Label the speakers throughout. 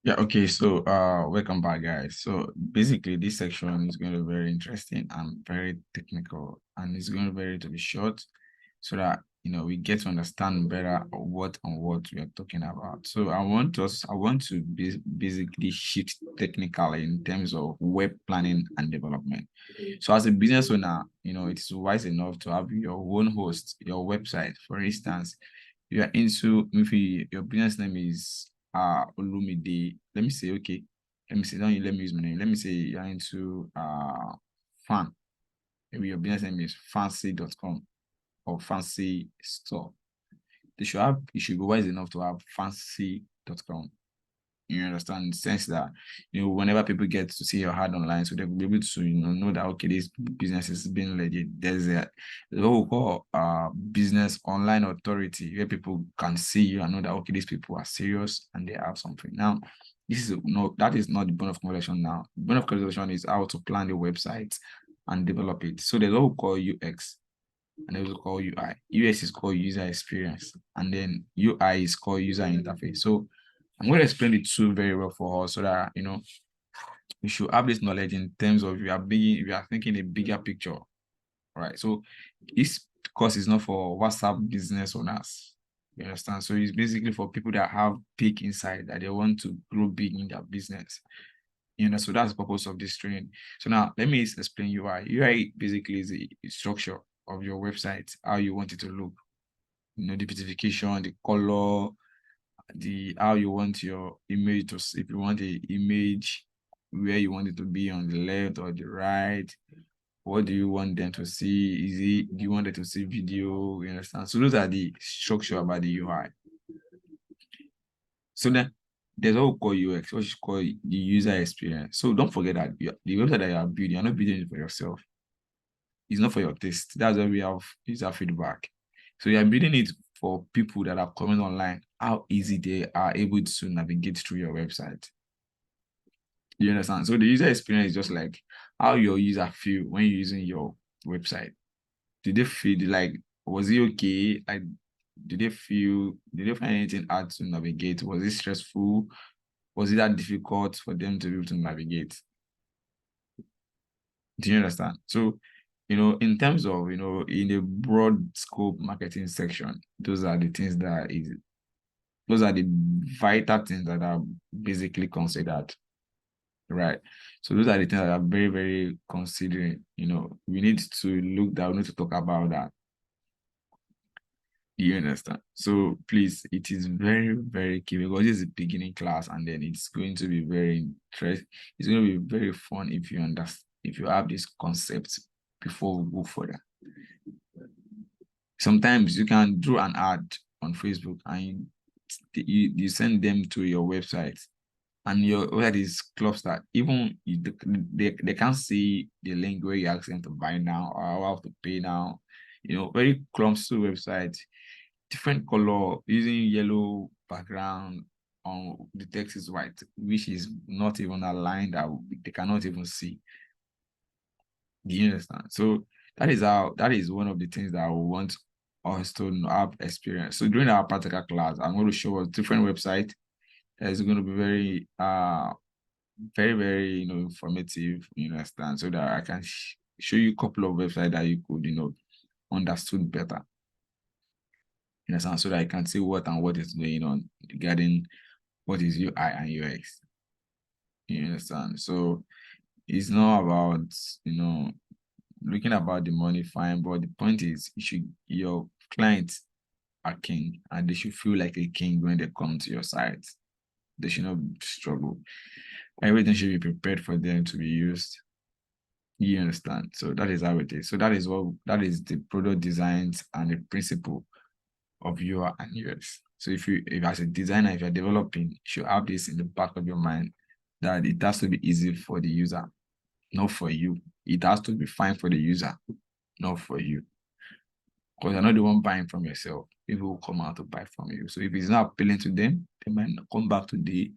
Speaker 1: Yeah, okay, so welcome back guys. So basically this section is going to be very interesting and very technical, and it's going to be short so that we get to understand better what we are talking about. So I want to basically shift technically in terms of web planning and development. So as a business owner, it's wise enough to have your own host, your website. For instance, you are into, maybe your business name is Olumide. Let me say, okay, let me use my name. Let me say you're into fan. Maybe your business name is fancy.com or fancy store. You should be wise enough to have fancy.com. You understand, in the sense that whenever people get to see your ad online, so they'll be able to know that okay, this business is being legit. There's what we call business online authority, where people can see you and know that okay, these people are serious and they have something. Now, that is not the bone of conversation. Now, the bone of conversation is how to plan the website and develop it. So there's what we call UX and there's what we call UI. UX is called user experience, and then UI is called user interface. So I'm going to explain the two very well for us so that you should have this knowledge in terms of you are thinking a bigger picture. Right. So this course is not for WhatsApp business owners. You understand? So it's basically for people that have big insight that they want to grow big in their business. So that's the purpose of this training. So now let me explain UI. UI basically is the structure of your website, how you want it to look. The beautification, the color, the how you want your image to, if you want a image, where you want it to be, on the left or the right, what do you want them to see? Do you want them to see video? You understand? So those are the structure about the UI. So then there's what we call UX, what is called the user experience. So don't forget that the website that you are building, you're not building it for yourself. It's not for your taste. That's why we have user feedback. So you're building it for people that are coming online, how easy they are able to navigate through your website. You understand? So the user experience is just like how your user feel when you're using your website. Did they feel like, was it okay? Like, did they find anything hard to navigate? Was it stressful? Was it that difficult for them to be able to navigate? Do you understand? So, in terms of, in the broad scope marketing section, those are the vital things that are basically considered, right? So those are the things that are very, very considering, we need to talk about that. You understand? So please, it is very, very key because this is a beginning class, and then it's going to be very interesting. It's going to be very fun if you understand, if you have this concept before we go further. Sometimes you can do an ad on Facebook and you send them to your website, and your website is clustered. Even they can't see the link where you ask them to buy now or how to pay now. Very clumsy website, different color, using yellow background on the text is white, which is not even aligned, that they cannot even see. Do you understand? So that is one of the things that I want us to have experience. So during our practical class, I'm going to show us different website that is going to be very very, very informative, you understand, so that I can show you a couple of websites that you could understood better. You understand, so that I can see what is going on regarding what is UI and UX. You understand? So it's not about looking about the money, fine, but the point is your clients are king, and they should feel like a king when they come to your site. They should not struggle. Everything should be prepared for them to be used. You understand? So that is how it is. So that is the product designs and the principle of UI and UX. So if as a designer, if you're developing, you should have this in the back of your mind, that it has to be easy for the user, not for you. It has to be fine for the user, not for you. Because you're not the one buying from yourself. People will come out to buy from you. So if it's not appealing to them, they might not come back today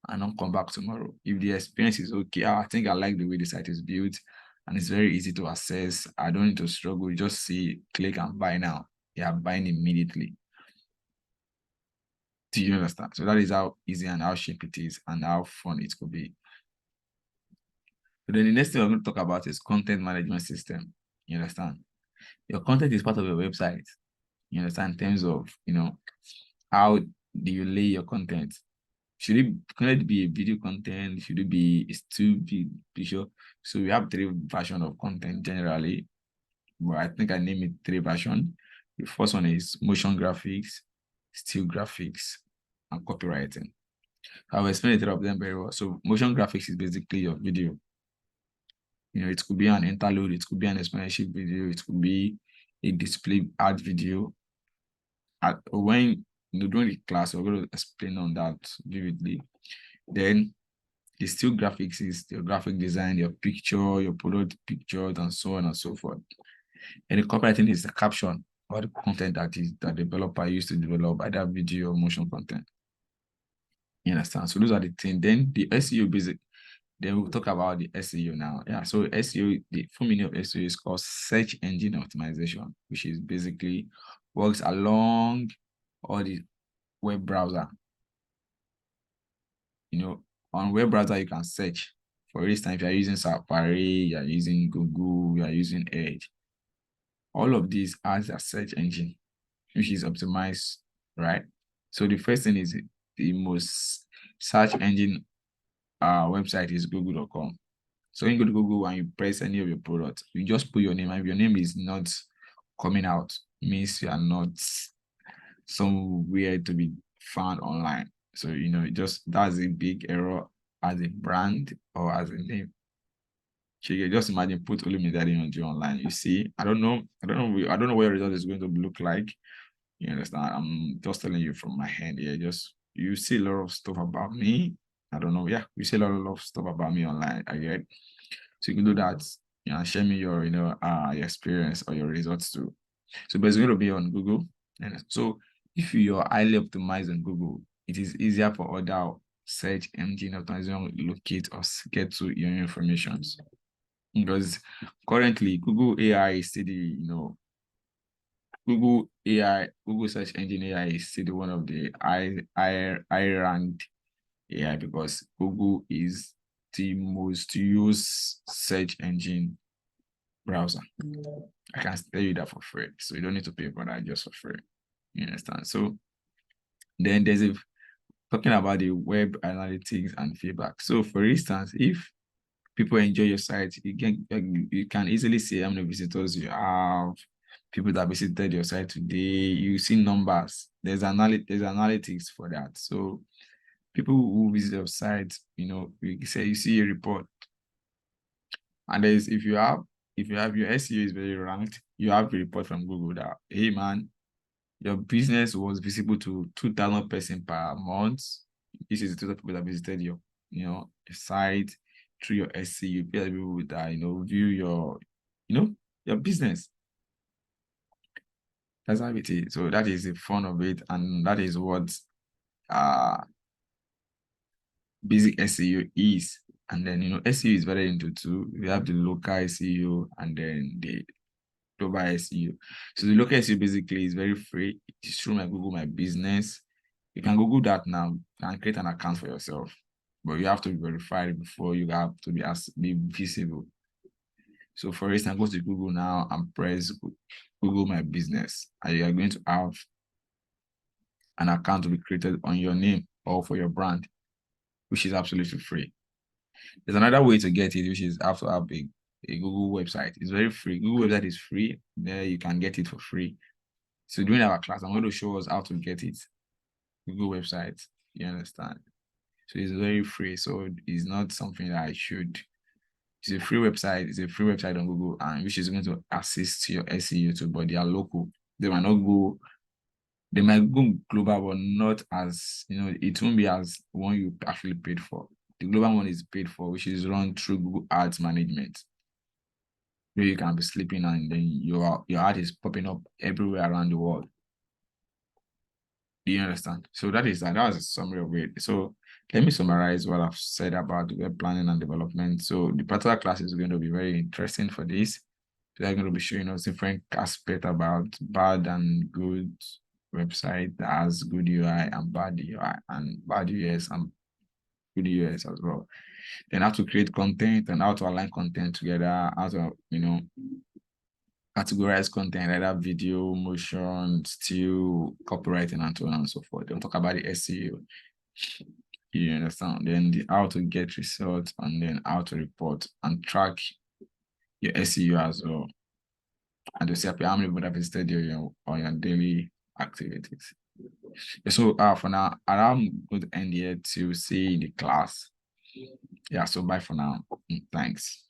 Speaker 1: and not come back tomorrow. If the experience is okay, I think I like the way the site is built and it's very easy to access. I don't need to struggle. Just see, click and buy now. They are buying immediately. Do you understand? So that is how easy and how cheap it is and how fun it could be. So then the next thing we're going to talk about is content management system. You understand? Your content is part of your website. You understand? In terms of, how do you lay your content? Can it be a video content? Should it be a still visual? So we have three versions of content generally. But I think I name it three versions. The first one is motion graphics, still graphics, and copywriting. I'll explain the three of them very well. So motion graphics is basically your video. It could be an interlude, it could be an explanation video, it could be a display ad video. When during the class, we're going to explain on that vividly. Then the still graphics is your graphic design, your picture, your product pictures, and so on and so forth. And the copywriting is the caption or the content that the developer used to develop either video or motion content. You understand? So those are the things. Then the SEO basic. Then we'll talk about the SEO now. Yeah, so SEO, the full meaning of SEO is called search engine optimization, which is basically works along all the web browser. On web browser, you can search. For instance, if you're using Safari, you're using Google, you're using Edge. All of these has a search engine, which is optimized, right? So the first thing is the most search engine website is google.com. So when you go to Google and you press any of your products, you just put your name. And if your name is not coming out, it means you are not somewhere to be found online. So, that's a big error as a brand or as a name. So you just imagine put Olumide online. You see, I don't know what your result is going to look like. You understand? I'm just telling you from my hand here. You see a lot of stuff about me. I don't know. Yeah, you see a lot of stuff about me online. I get. So you can do that. Share me your, your experience or your results too. So, but it's going to be on Google. And so if you're highly optimized on Google, it is easier for other search engine optimization to locate or get to your information. Because currently Google AI is still Google search engine AI is still one of the high ranked AI because Google is the most used search engine browser. I can tell you that for free. So you don't need to pay for that just for free. You understand? So then there's talking about the web analytics and feedback. So for instance, if people enjoy your site, you can easily see how many visitors you have, people that visited your site today. You see numbers. There's analytics for that. So people who visit your site, you see a report. And if you have your SEO is very ranked, you have a report from Google that, hey man, your business was visible to 2,000 persons per month. This is the total people that visited your site through your SEO. People that view your business. That's how it is. So that is the fun of it, and that is what basic SEO is. And then SEO is very into two. We have the local SEO and then the global SEO. So the local SEO basically is very free. It's through my Google My Business. You can Google that now. You can create an account for yourself, but you have to be verified before you have to be visible. So for instance, go to Google now and press Google My Business, and you are going to have an account to be created on your name or for your brand, which is absolutely free. There's another way to get it, which is have to have a Google website. It's very free. Google website is free. There you can get it for free. So during our class, I'm going to show us how to get it. Google website. You understand? So it's very free. So it's not something that I should. It's a free website. It's a free website on Google, and which is going to assist your SEO too, but they are local. They might go global, but not as it won't be as one you actually paid for. The global one is paid for, which is run through Google Ads management. Where you can be sleeping and then your ad is popping up everywhere around the world. Do you understand? So that was a summary of it. So let me summarize what I've said about web planning and development. So the particular class is going to be very interesting for this. They're going to be showing us different aspects about bad and good website that has good UI and bad UI and bad US and good US as well. Then how to create content and how to align content together, how to, categorize content, either video, motion, still, copywriting, and so on and so forth. Don't talk about the SEO. You understand? Then how to get results, and then how to report and track your SEO as well. And to see how many people have visited your daily activities. So for now, I'm going to end here to see the class. Yeah, so bye for now. Thanks.